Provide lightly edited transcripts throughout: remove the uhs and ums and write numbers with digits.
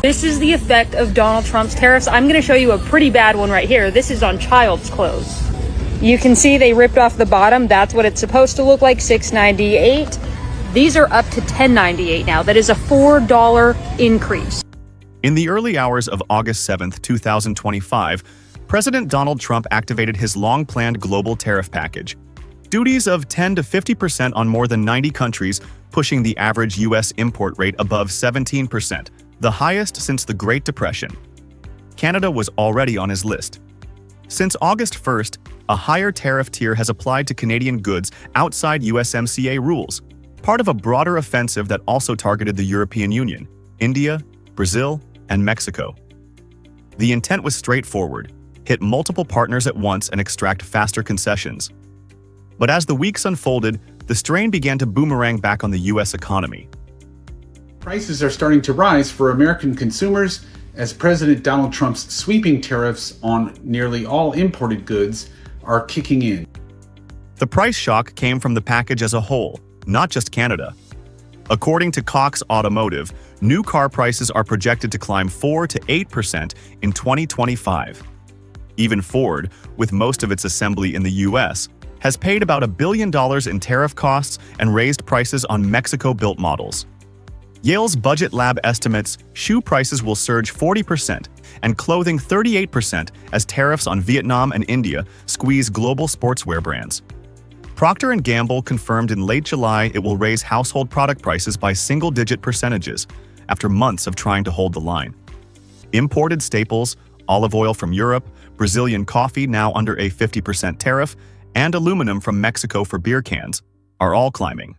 This is the effect of Donald Trump's tariffs. I'm going to show you a pretty bad one right here. This is on child's clothes. You can see they ripped off the bottom. That's what it's supposed to look like, $6.98. These are up to $10.98 now. That is a $4 increase. In the early hours of August 7, 2025, President Donald Trump activated his long-planned global tariff package. Duties of 10 to 50% on more than 90 countries, pushing the average U.S. import rate above 17%, the highest since the Great Depression. Canada was already on his list. Since August 1st, a higher tariff tier has applied to Canadian goods outside USMCA rules, part of a broader offensive that also targeted the European Union, India, Brazil, and Mexico. The intent was straightforward: hit multiple partners at once and extract faster concessions. But as the weeks unfolded, the strain began to boomerang back on the U.S. economy. Prices are starting to rise for American consumers as President Donald Trump's sweeping tariffs on nearly all imported goods are kicking in. The price shock came from the package as a whole, not just Canada. According to Cox Automotive, new car prices are projected to climb 4 to 8% in 2025. Even Ford, with most of its assembly in the U.S., has paid about $1 billion in tariff costs and raised prices on Mexico-built models. Yale's Budget Lab estimates shoe prices will surge 40% and clothing 38% as tariffs on Vietnam and India squeeze global sportswear brands. Procter & Gamble confirmed in late July it will raise household product prices by single-digit percentages after months of trying to hold the line. Imported staples, olive oil from Europe, Brazilian coffee now under a 50% tariff, and aluminum from Mexico for beer cans are all climbing.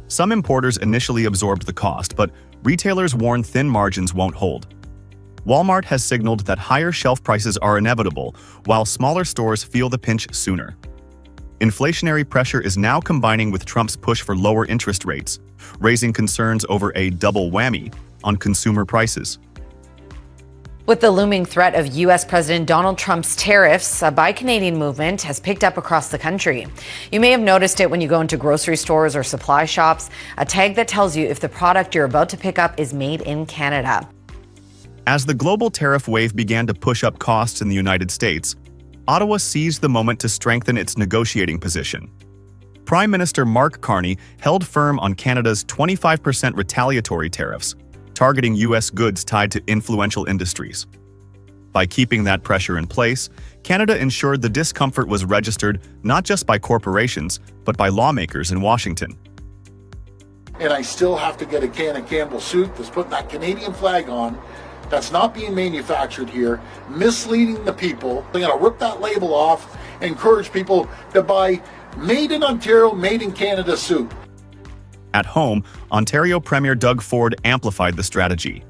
Some importers initially absorbed the cost, but retailers warn thin margins won't hold. Walmart has signaled that higher shelf prices are inevitable, while smaller stores feel the pinch sooner. Inflationary pressure is now combining with Trump's push for lower interest rates, raising concerns over a double whammy on consumer prices. With the looming threat of U.S. President Donald Trump's tariffs, a Buy Canadian movement has picked up across the country. You may have noticed it when you go into grocery stores or supply shops, a tag that tells you if the product you're about to pick up is made in Canada. As the global tariff wave began to push up costs in the United States, Ottawa seized the moment to strengthen its negotiating position. Prime Minister Mark Carney held firm on Canada's 25% retaliatory tariffs, targeting U.S. goods tied to influential industries. By keeping that pressure in place, Canada ensured the discomfort was registered not just by corporations, but by lawmakers in Washington. And I still have to get a can of Campbell's soup that's putting that Canadian flag on, that's not being manufactured here, misleading the people. They're going to rip that label off and encourage people to buy made in Ontario, made in Canada soup. At home, Ontario Premier Doug Ford amplified the strategy.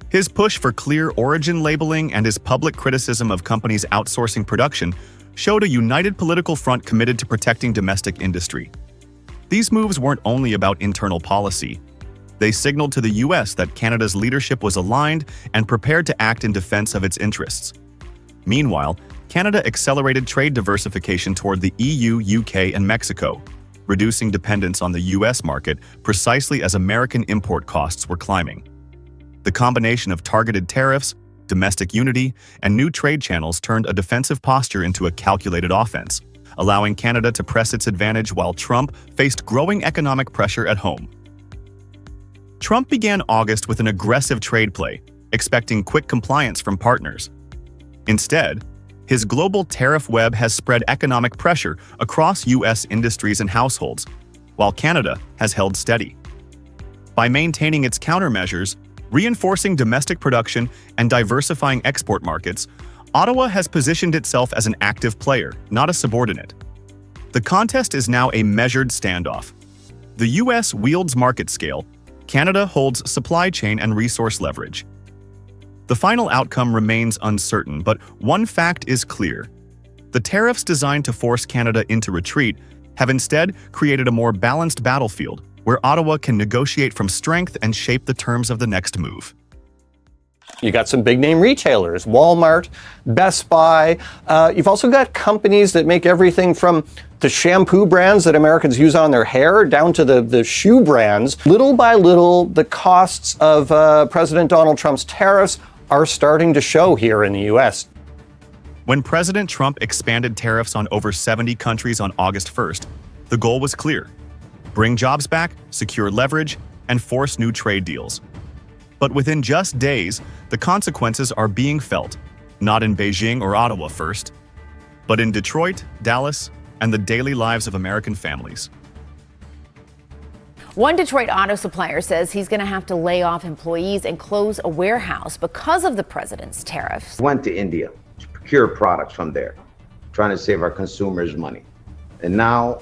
His push for clear origin labeling and his public criticism of companies outsourcing production showed a united political front committed to protecting domestic industry. These moves weren't only about internal policy. They signaled to the U.S. that Canada's leadership was aligned and prepared to act in defense of its interests. Meanwhile, Canada accelerated trade diversification toward the EU, UK, and Mexico, reducing dependence on the U.S. market precisely as American import costs were climbing. The combination of targeted tariffs, domestic unity, and new trade channels turned a defensive posture into a calculated offense, allowing Canada to press its advantage while Trump faced growing economic pressure at home. Trump began August with an aggressive trade play, expecting quick compliance from partners. Instead, his global tariff web has spread economic pressure across U.S. industries and households, while Canada has held steady. By maintaining its countermeasures, reinforcing domestic production, and diversifying export markets, Ottawa has positioned itself as an active player, not a subordinate. The contest is now a measured standoff. The U.S. wields market scale, Canada holds supply chain and resource leverage. The final outcome remains uncertain, but one fact is clear. The tariffs designed to force Canada into retreat have instead created a more balanced battlefield where Ottawa can negotiate from strength and shape the terms of the next move. You got some big name retailers, Walmart, Best Buy. You've also got companies that make everything from the shampoo brands that Americans use on their hair down to the shoe brands. Little by little, the costs of President Donald Trump's tariffs are starting to show here in the U.S. When President Trump expanded tariffs on over 70 countries on August 1st, the goal was clear: bring jobs back, secure leverage, and force new trade deals. But within just days, the consequences are being felt, not in Beijing or Ottawa first, but in Detroit, Dallas, and the daily lives of American families. One Detroit auto supplier says he's going to have to lay off employees and close a warehouse because of the president's tariffs. Went to India to procure products from there, trying to save our consumers money. And now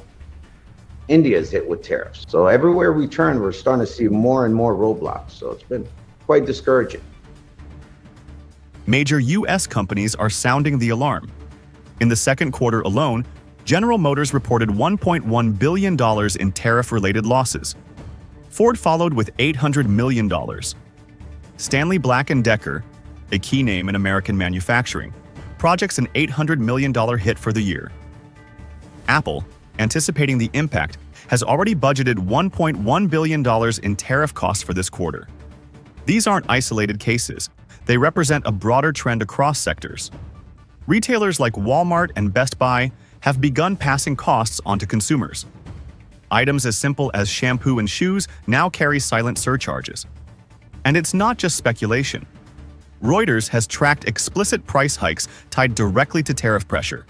India is hit with tariffs. So everywhere we turn, we're starting to see more and more roadblocks. So it's been quite discouraging. Major U.S. companies are sounding the alarm. In the second quarter alone, General Motors reported $1.1 billion in tariff-related losses. Ford followed with $800 million. Stanley Black & Decker, a key name in American manufacturing, projects an $800 million hit for the year. Apple, anticipating the impact, has already budgeted $1.1 billion in tariff costs for this quarter. These aren't isolated cases. They represent a broader trend across sectors. Retailers like Walmart and Best Buy have begun passing costs onto consumers. Items as simple as shampoo and shoes now carry silent surcharges. And it's not just speculation. Reuters has tracked explicit price hikes tied directly to tariff pressure.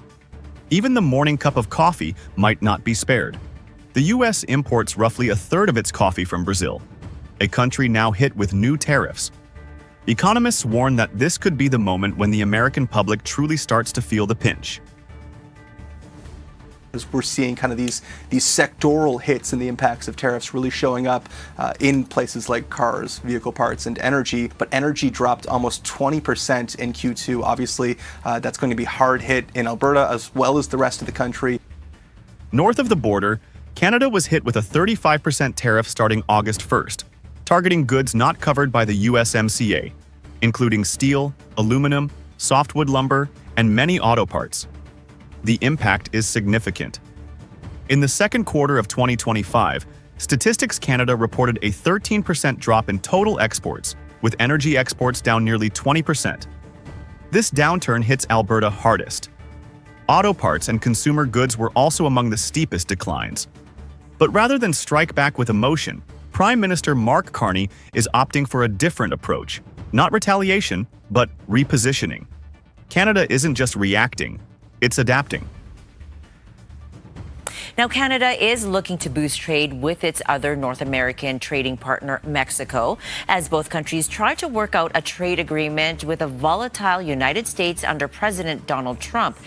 Even the morning cup of coffee might not be spared. The U.S. imports roughly a third of its coffee from Brazil, a country now hit with new tariffs. Economists warn that this could be the moment when the American public truly starts to feel the pinch. As we're seeing kind of these sectoral hits and the impacts of tariffs really showing up in places like cars, vehicle parts, and energy. But energy dropped almost 20% in Q2. Obviously, that's going to be hard hit in Alberta as well as the rest of the country. North of the border, Canada was hit with a 35% tariff starting August 1st, targeting goods not covered by the USMCA, including steel, aluminum, softwood lumber, and many auto parts. The impact is significant. In the second quarter of 2025, Statistics Canada reported a 13% drop in total exports, with energy exports down nearly 20%. This downturn hits Alberta hardest. Auto parts and consumer goods were also among the steepest declines. But rather than strike back with emotion, Prime Minister Mark Carney is opting for a different approach. Not retaliation, but repositioning. Canada isn't just reacting, it's adapting. Now, Canada is looking to boost trade with its other North American trading partner, Mexico, as both countries try to work out a trade agreement with a volatile United States under President Donald Trump.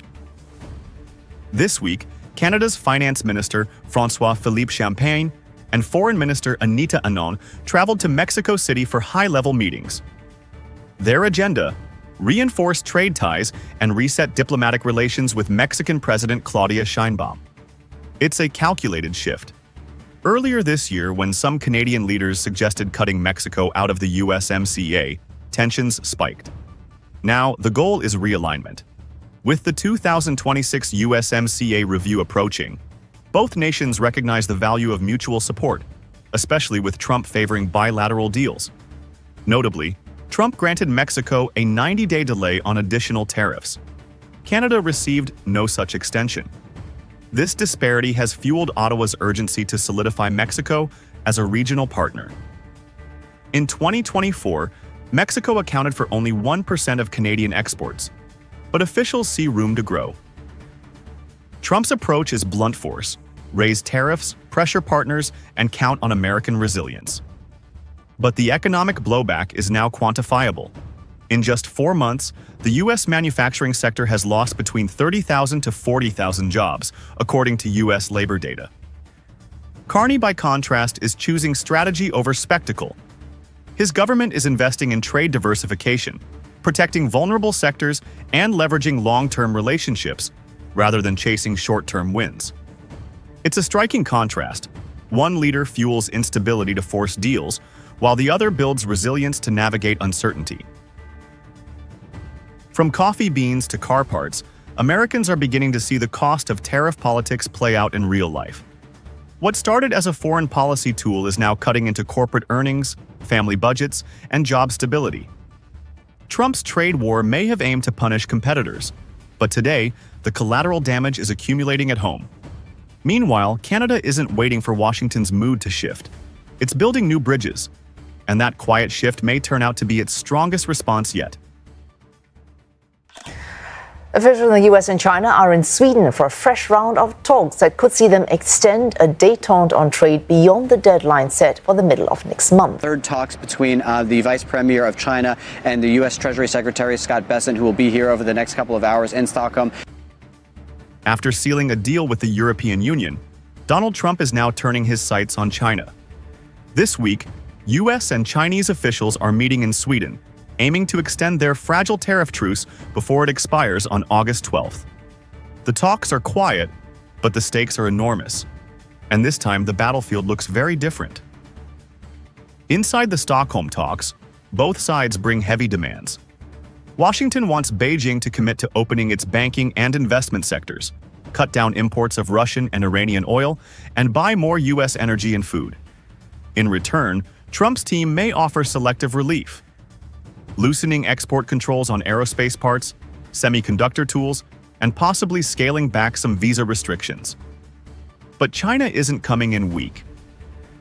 This week, Canada's Finance Minister, François-Philippe Champagne, and Foreign Minister Anita Anon traveled to Mexico City for high-level meetings. Their agenda: reinforce trade ties and reset diplomatic relations with Mexican President Claudia Sheinbaum. It's a calculated shift. Earlier this year, when some Canadian leaders suggested cutting Mexico out of the USMCA, tensions spiked. Now, the goal is realignment. With the 2026 USMCA review approaching, both nations recognize the value of mutual support, especially with Trump favoring bilateral deals. Notably, Trump granted Mexico a 90-day delay on additional tariffs. Canada received no such extension. This disparity has fueled Ottawa's urgency to solidify Mexico as a regional partner. In 2024, Mexico accounted for only 1% of Canadian exports, but officials see room to grow. Trump's approach is blunt force: raise tariffs, pressure partners, and count on American resilience. But the economic blowback is now quantifiable. In just 4 months, the U.S. manufacturing sector has lost between 30,000 to 40,000 jobs, according to U.S. labor data. Carney, by contrast, is choosing strategy over spectacle. His government is investing in trade diversification, protecting vulnerable sectors, and leveraging long-term relationships, rather than chasing short-term wins. It's a striking contrast. One leader fuels instability to force deals, while the other builds resilience to navigate uncertainty. From coffee beans to car parts, Americans are beginning to see the cost of tariff politics play out in real life. What started as a foreign policy tool is now cutting into corporate earnings, family budgets, and job stability. Trump's trade war may have aimed to punish competitors, but today, the collateral damage is accumulating at home. Meanwhile, Canada isn't waiting for Washington's mood to shift. It's building new bridges, and that quiet shift may turn out to be its strongest response yet. Officials in the U.S. and China are in Sweden for a fresh round of talks that could see them extend a détente on trade beyond the deadline set for the middle of next month. Third talks between the Vice Premier of China and the U.S. Treasury Secretary Scott Bessent, who will be here over the next couple of hours in Stockholm. After sealing a deal with the European Union, Donald Trump is now turning his sights on China. This week, U.S. and Chinese officials are meeting in Sweden, aiming to extend their fragile tariff truce before it expires on August 12th. The talks are quiet, but the stakes are enormous. And this time, the battlefield looks very different. Inside the Stockholm talks, both sides bring heavy demands. Washington wants Beijing to commit to opening its banking and investment sectors, cut down imports of Russian and Iranian oil, and buy more U.S. energy and food. In return, Trump's team may offer selective relief, loosening export controls on aerospace parts, semiconductor tools, and possibly scaling back some visa restrictions. But China isn't coming in weak.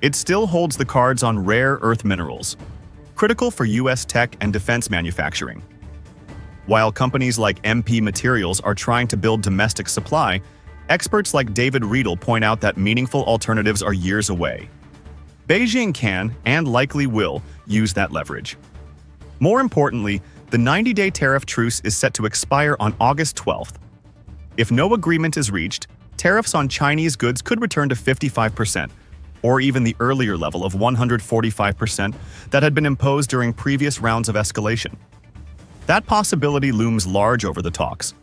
It still holds the cards on rare earth minerals, critical for U.S. tech and defense manufacturing. While companies like MP Materials are trying to build domestic supply, experts like David Riedel point out that meaningful alternatives are years away. Beijing can, and likely will, use that leverage. More importantly, the 90-day tariff truce is set to expire on August 12th. If no agreement is reached, tariffs on Chinese goods could return to 55%, or even the earlier level of 145% that had been imposed during previous rounds of escalation. That possibility looms large over the talks.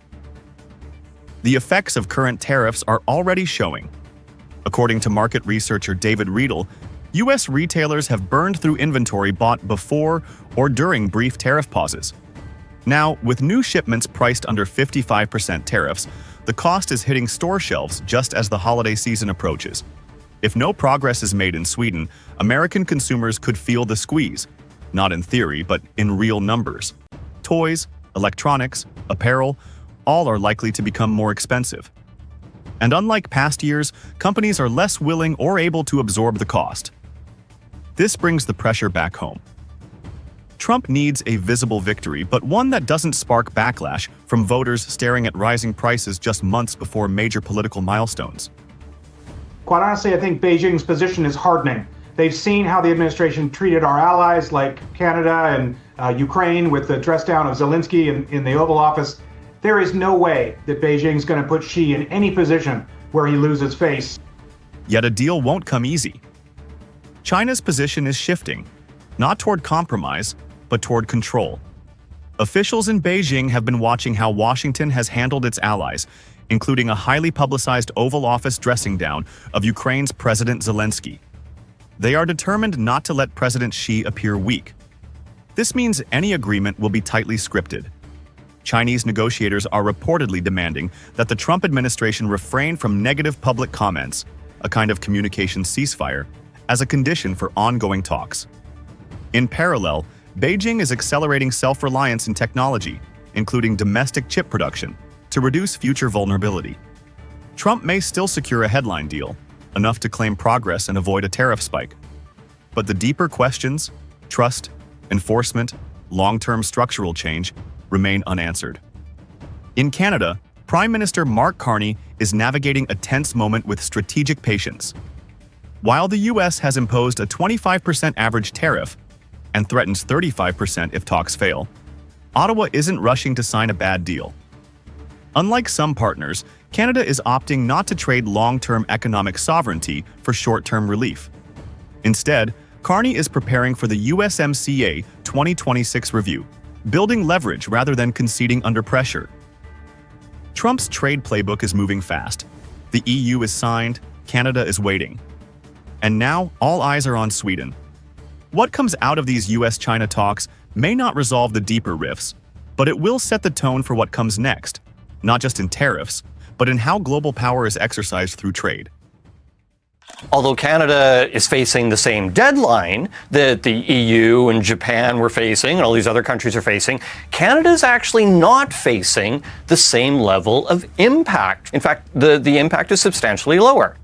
The effects of current tariffs are already showing. According to market researcher David Riedel, U.S. retailers have burned through inventory bought before or during brief tariff pauses. Now, with new shipments priced under 55% tariffs, the cost is hitting store shelves just as the holiday season approaches. If no progress is made in Sweden, American consumers could feel the squeeze, not in theory, but in real numbers. Toys, electronics, apparel, all are likely to become more expensive. And unlike past years, companies are less willing or able to absorb the cost. This brings the pressure back home. Trump needs a visible victory, but one that doesn't spark backlash from voters staring at rising prices just months before major political milestones. Quite honestly, I think Beijing's position is hardening. They've seen how the administration treated our allies like Canada and Ukraine with the dress down of Zelensky in the Oval Office. There is no way that Beijing's going to put Xi in any position where he loses face. Yet a deal won't come easy. China's position is shifting, not toward compromise, but toward control. Officials in Beijing have been watching how Washington has handled its allies, including a highly publicized Oval Office dressing down of Ukraine's President Zelensky. They are determined not to let President Xi appear weak. This means any agreement will be tightly scripted. Chinese negotiators are reportedly demanding that the Trump administration refrain from negative public comments, a kind of communication ceasefire, as a condition for ongoing talks. In parallel, Beijing is accelerating self-reliance in technology, including domestic chip production, to reduce future vulnerability. Trump may still secure a headline deal, enough to claim progress and avoid a tariff spike. But the deeper questions, trust, enforcement, long-term structural change, remain unanswered. In Canada, Prime Minister Mark Carney is navigating a tense moment with strategic patience. While the U.S. has imposed a 25% average tariff and threatens 35% if talks fail, Ottawa isn't rushing to sign a bad deal. Unlike some partners, Canada is opting not to trade long-term economic sovereignty for short-term relief. Instead, Carney is preparing for the USMCA 2026 review, building leverage rather than conceding under pressure. Trump's trade playbook is moving fast. The EU is signed, Canada is waiting. And now, all eyes are on Sweden. What comes out of these US-China talks may not resolve the deeper rifts, But it will set the tone for what comes next, not just in tariffs, but in how global power is exercised through trade. Although Canada is facing the same deadline that the EU and Japan were facing and all these other countries are facing, Canada is actually not facing the same level of impact. In fact, the impact is substantially lower.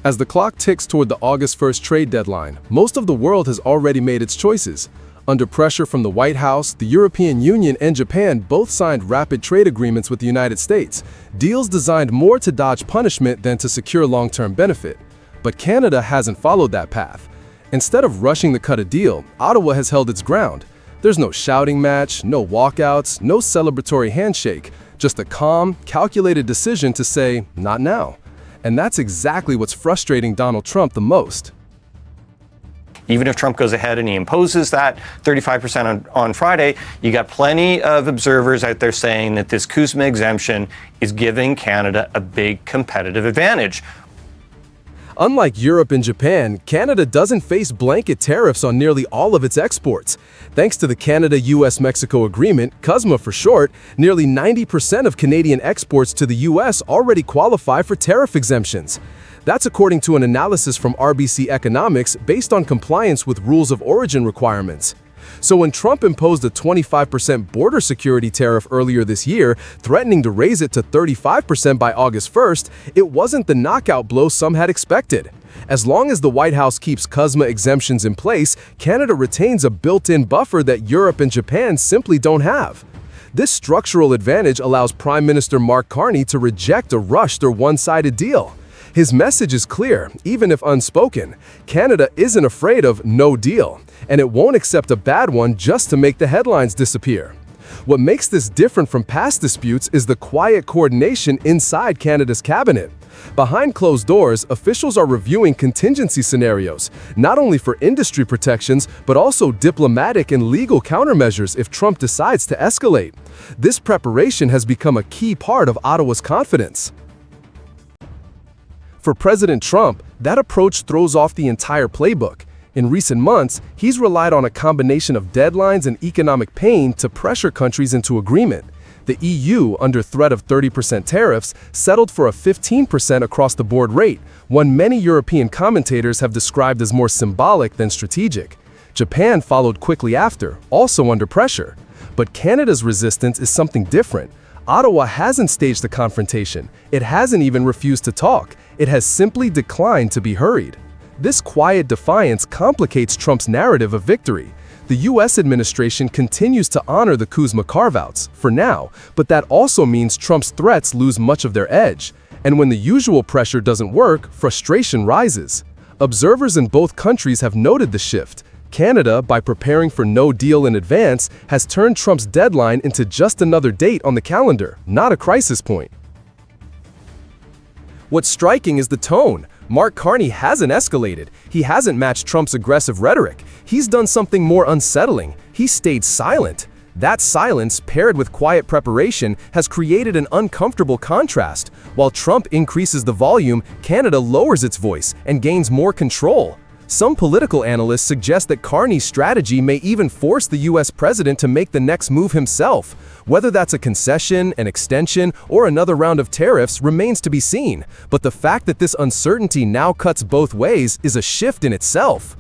As the clock ticks toward the August 1st trade deadline, most of the world has already made its choices. Under pressure from the White House, the European Union and Japan both signed rapid trade agreements with the United States, deals designed more to dodge punishment than to secure long-term benefit. But Canada hasn't followed that path. Instead of rushing to cut a deal, Ottawa has held its ground. There's no shouting match, no walkouts, no celebratory handshake, just a calm, calculated decision to say, not now. And that's exactly what's frustrating Donald Trump the most. Even if Trump goes ahead and he imposes that 35% on Friday, you got plenty of observers out there saying that this CUSMA exemption is giving Canada a big competitive advantage. Unlike Europe and Japan, Canada doesn't face blanket tariffs on nearly all of its exports. Thanks to the Canada-US-Mexico Agreement, CUSMA for short, nearly 90% of Canadian exports to the US already qualify for tariff exemptions. That's according to an analysis from RBC Economics based on compliance with rules of origin requirements. So when Trump imposed a 25% border security tariff earlier this year, threatening to raise it to 35% by August 1st, it wasn't the knockout blow some had expected. As long as the White House keeps CUSMA exemptions in place, Canada retains a built-in buffer that Europe and Japan simply don't have. This structural advantage allows Prime Minister Mark Carney to reject a rushed or one-sided deal. His message is clear, even if unspoken. Canada isn't afraid of no deal, and it won't accept a bad one just to make the headlines disappear. What makes this different from past disputes is the quiet coordination inside Canada's cabinet. Behind closed doors, officials are reviewing contingency scenarios, not only for industry protections, but also diplomatic and legal countermeasures if Trump decides to escalate. This preparation has become a key part of Ottawa's confidence. For President Trump, that approach throws off the entire playbook. In recent months, he's relied on a combination of deadlines and economic pain to pressure countries into agreement. The EU, under threat of 30% tariffs, settled for a 15% across-the-board rate, one many European commentators have described as more symbolic than strategic. Japan followed quickly after, also under pressure. But Canada's resistance is something different. Ottawa hasn't staged a confrontation. It hasn't even refused to talk. It has simply declined to be hurried. This quiet defiance complicates Trump's narrative of victory. The U.S. administration continues to honor the CUSMA carve-outs, for now, but that also means Trump's threats lose much of their edge. And when the usual pressure doesn't work, frustration rises. Observers in both countries have noted the shift. Canada, by preparing for no deal in advance, has turned Trump's deadline into just another date on the calendar, not a crisis point. What's striking is the tone. Mark Carney hasn't escalated. He hasn't matched Trump's aggressive rhetoric. He's done something more unsettling. He stayed silent. That silence, paired with quiet preparation, has created an uncomfortable contrast. While Trump increases the volume, Canada lowers its voice and gains more control. Some political analysts suggest that Carney's strategy may even force the U.S. president to make the next move himself. Whether that's a concession, an extension, or another round of tariffs remains to be seen. But the fact that this uncertainty now cuts both ways is a shift in itself.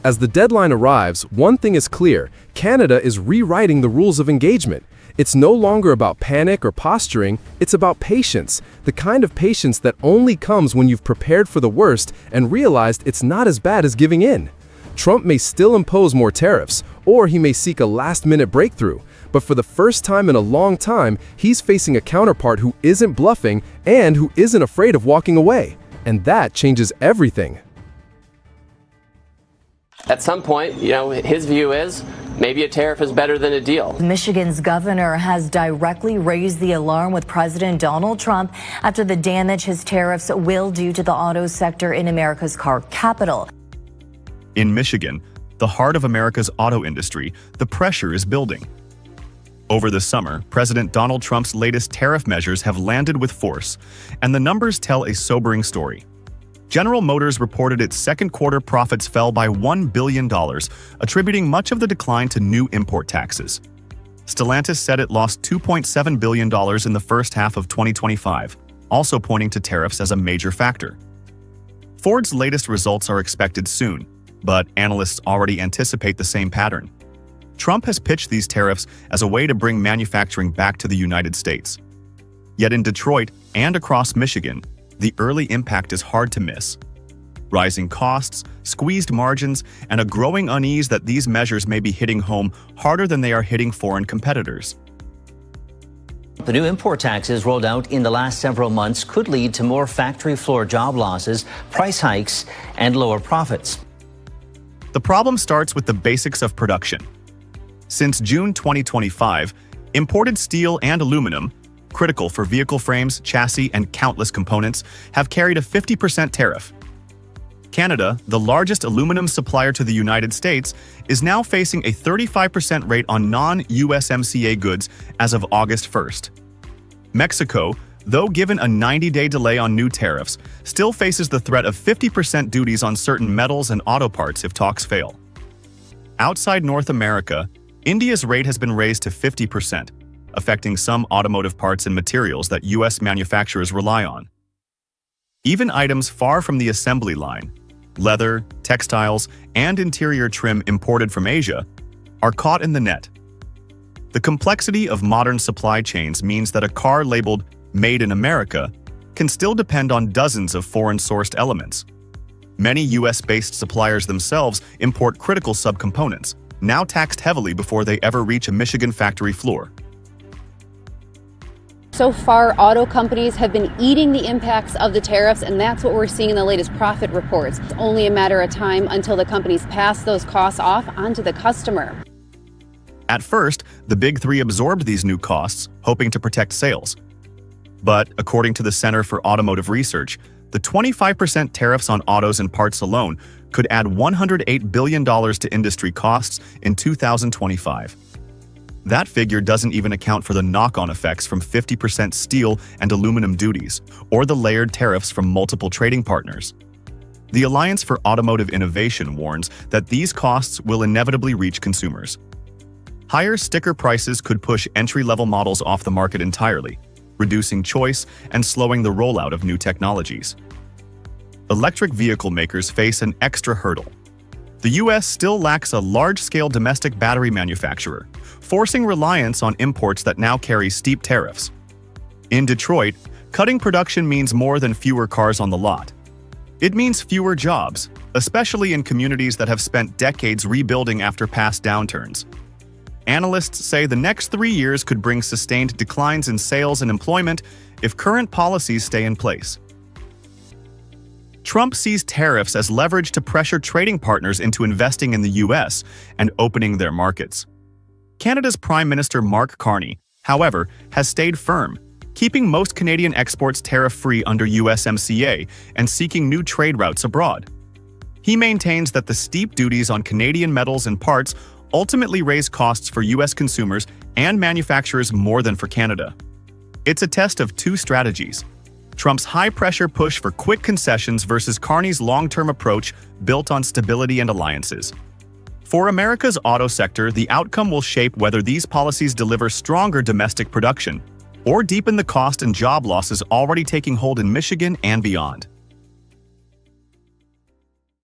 As the deadline arrives, one thing is clear: Canada is rewriting the rules of engagement. It's no longer about panic or posturing, it's about patience, the kind of patience that only comes when you've prepared for the worst and realized it's not as bad as giving in. Trump may still impose more tariffs, or he may seek a last-minute breakthrough, but for the first time in a long time, he's facing a counterpart who isn't bluffing and who isn't afraid of walking away. And that changes everything. At some point, his view is maybe a tariff is better than a deal. Michigan's governor has directly raised the alarm with President Donald Trump after the damage his tariffs will do to the auto sector in America's car capital. In Michigan, the heart of America's auto industry, the pressure is building. Over the summer, President Donald Trump's latest tariff measures have landed with force, and the numbers tell a sobering story. General Motors reported its second quarter profits fell by $1 billion, attributing much of the decline to new import taxes. Stellantis said it lost $2.7 billion in the first half of 2025, also pointing to tariffs as a major factor. Ford's latest results are expected soon, but analysts already anticipate the same pattern. Trump has pitched these tariffs as a way to bring manufacturing back to the United States. Yet in Detroit and across Michigan, the early impact is hard to miss. Rising costs, squeezed margins, and a growing unease that these measures may be hitting home harder than they are hitting foreign competitors. The new import taxes rolled out in the last several months could lead to more factory floor job losses, price hikes, and lower profits. The problem starts with the basics of production. Since June 2025, imported steel and aluminum, critical for vehicle frames, chassis, and countless components, have carried a 50% tariff. Canada, the largest aluminum supplier to the United States, is now facing a 35% rate on non-USMCA goods as of August 1st. Mexico, though given a 90-day delay on new tariffs, still faces the threat of 50% duties on certain metals and auto parts if talks fail. Outside North America, India's rate has been raised to 50%, affecting some automotive parts and materials that U.S. manufacturers rely on. Even items far from the assembly line, leather, textiles, and interior trim imported from Asia, are caught in the net. The complexity of modern supply chains means that a car labeled "Made in America" can still depend on dozens of foreign-sourced elements. Many U.S.-based suppliers themselves import critical subcomponents, now taxed heavily before they ever reach a Michigan factory floor. So far, auto companies have been eating the impacts of the tariffs, and that's what we're seeing in the latest profit reports. It's only a matter of time until the companies pass those costs off onto the customer. At first, the Big Three absorbed these new costs, hoping to protect sales. But, according to the Center for Automotive Research, the 25% tariffs on autos and parts alone could add $108 billion to industry costs in 2025. That figure doesn't even account for the knock-on effects from 50% steel and aluminum duties, or the layered tariffs from multiple trading partners. The Alliance for Automotive Innovation warns that these costs will inevitably reach consumers. Higher sticker prices could push entry-level models off the market entirely, reducing choice and slowing the rollout of new technologies. Electric vehicle makers face an extra hurdle. The U.S. still lacks a large-scale domestic battery manufacturer, forcing reliance on imports that now carry steep tariffs. In Detroit, cutting production means more than fewer cars on the lot. It means fewer jobs, especially in communities that have spent decades rebuilding after past downturns. Analysts say the next 3 years could bring sustained declines in sales and employment if current policies stay in place. Trump sees tariffs as leverage to pressure trading partners into investing in the U.S. and opening their markets. Canada's Prime Minister Mark Carney, however, has stayed firm, keeping most Canadian exports tariff-free under USMCA and seeking new trade routes abroad. He maintains that the steep duties on Canadian metals and parts ultimately raise costs for U.S. consumers and manufacturers more than for Canada. It's a test of two strategies: Trump's high-pressure push for quick concessions versus Carney's long-term approach built on stability and alliances. For America's auto sector, the outcome will shape whether these policies deliver stronger domestic production or deepen the cost and job losses already taking hold in Michigan and beyond.